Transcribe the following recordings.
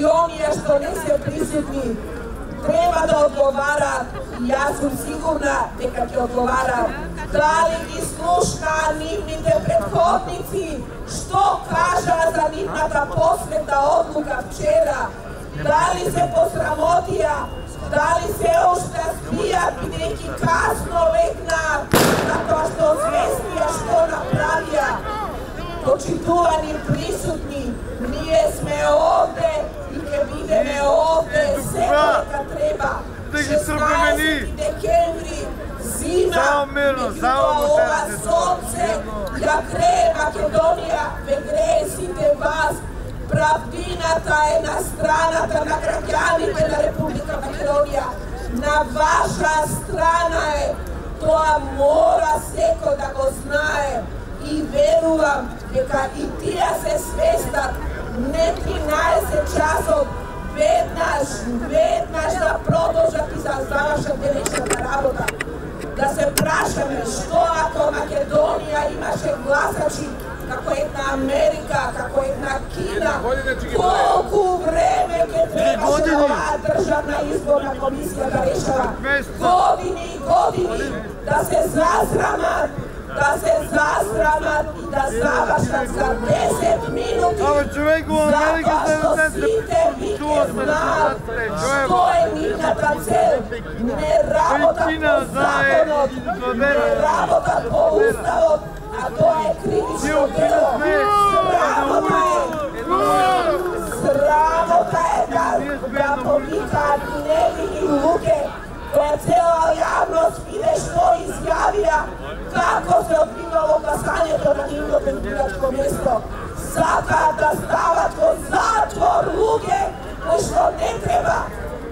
Makedonija što niste prisutni treba da odgovara i ja sam sigurna neka će odgovara. Da li vi slušna nivnite prethodnici što kaže za nivnata posvetna odluka včera? Da li se posramotija? Da li se ošta spija neki kasno legna zato što zvestija što napravija? Počituvani prisutni, nije sme ovde i ke videme ovde sve kad treba. 16. dekembri, zima, ova sonce, ja kre Makedonija, vegresite vas, pravdinata je na stranata, na građanite na Republika Makedonija. Na vaša strana je, to mora seko da go znaje. I verujem, neka i tija se svestat, ne 13 časov, vednaš da продолжат и за завршат денешната работа. Да се прашаме што ако Македонија имаше гласачи како една Америка, како една Кина, колку време ќе требаше оваа државна изборна комисија да решава? Години и години да се засрамат и да завршат за 10 минути, затоа што сите виќе знаат што е нивната цел. Не работат по законот, не работат по уставот, а тоа е кривично дело. Срамота е да повикаат невини луѓе, која цела јавност виде што изјавија, како се одвивало гласањето на нивното бирачко место. Сакаат да стават во затвор луѓе кои што не треба.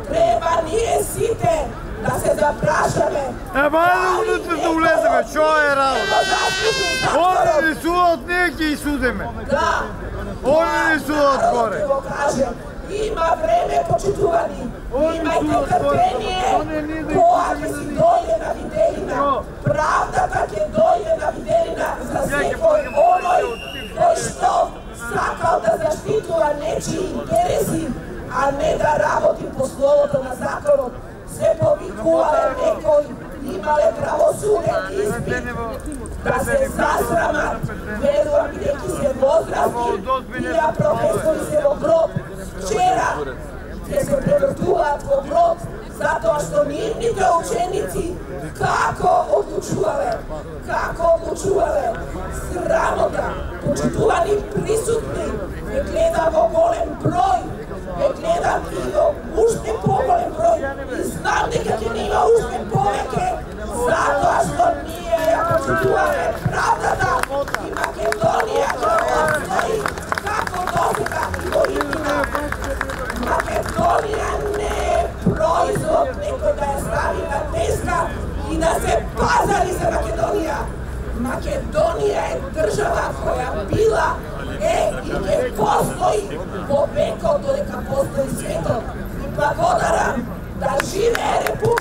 Треба ние сите да се запрашаме. Ајде унутре да улеземе, шо е работа? Они ли судот, ние ќе и судиме. Да. Они ли судот горе? Има време, почитувани. Имајте трпение, која ќе си дојде на виделина. Правдата ќе дојде на виделина за секој оној кој што сакал да заштитува нечии интереси, а не да работи по словото на законот. Се повикувале некој, имале правосуден испит, да се засрамат, верувам бидејќи се возрастни, тие професори се во гроб. Вчера ќе се превртуваат во гроб, затоа што нивните ученици како одлучувале, срамота, почитувани присутни, ме гледам во голем број, ме гледам и во уште поголем број, и знам дека ќе нема уште повеќе, затоа што ние ја почитуваме правдата и Македонија ќе остои како досега и во иднина. Македонија не е производ некој да ја стави на теска и да се пазари за Македонија. Македонија е држава која била, е и ќе постои во векот додека постои светот. И благодарам да живее Република